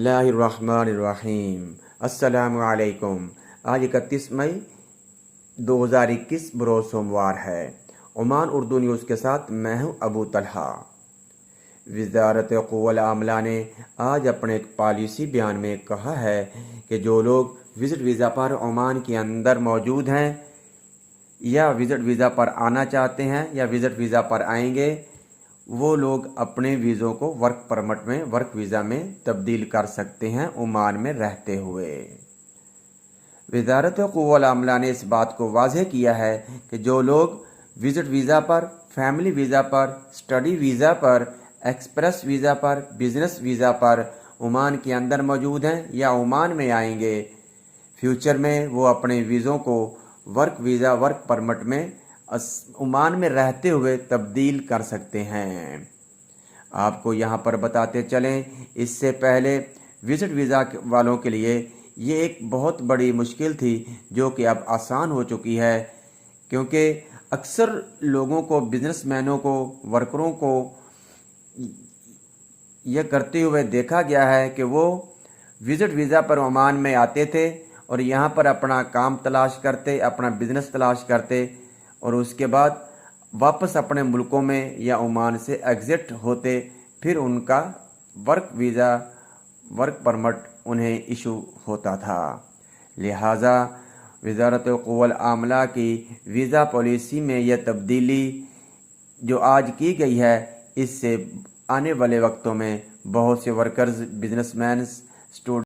बिस्मिल्लाहिर्रहमानिर्रहीम। अस्सलामु अलैकुम। आज 31 मई 2021 बरोज़ सोमवार है। ओमान उर्दू न्यूज़ के साथ मैं हूं अबू तलहा। वज़ारत क़ुव्वल आमला ने आज अपने एक पॉलिसी बयान में कहा है कि जो लोग विज़िट वीज़ा पर ओमान के अंदर मौजूद हैं या विज़िट वीज़ा पर आना चाहते हैं या विज़िट वीज़ा पर आएंगे, वो लोग अपने वीज़ों को वर्क परमिट में, वर्क वीज़ा में तब्दील कर सकते हैं ओमान में रहते हुए। वज़ारत क़ुव्वल आमला ने इस बात को वाज़ेह किया है कि जो लोग विज़िट वीज़ा पर, फैमिली वीज़ा पर, स्टडी वीज़ा पर, एक्सप्रेस वीज़ा पर, बिज़नेस वीज़ा पर ओमान के अंदर मौजूद हैं या ओमान में आएंगे, फ्यूचर में वो अपने वीज़ों को वर्क वीज़ा, वर्क परमिट में ओमान में रहते हुए तब्दील कर सकते हैं। आपको यहाँ पर बताते चलें, इससे पहले विज़िट वीज़ा वालों के लिए ये एक बहुत बड़ी मुश्किल थी जो कि अब आसान हो चुकी है, क्योंकि अक्सर लोगों को, बिजनेसमैनों को, वर्करों को यह करते हुए देखा गया है कि वो विज़िट वीज़ा पर ओमान में आते थे और यहाँ पर अपना काम तलाश करते, अपना बिज़नेस तलाश करते और उसके बाद वापस अपने मुल्कों में या ओमान से एग्ज़िट होते, फिर उनका वर्क वीज़ा, वर्क परमिट उन्हें इशू होता था। लिहाजा वज़ारत क़ुव्वल आमला की वीज़ा पॉलिसी में यह तब्दीली जो आज की गई है, इससे आने वाले वक्तों में बहुत से वर्कर्स, बिजनेसमैन, स्टूडेंट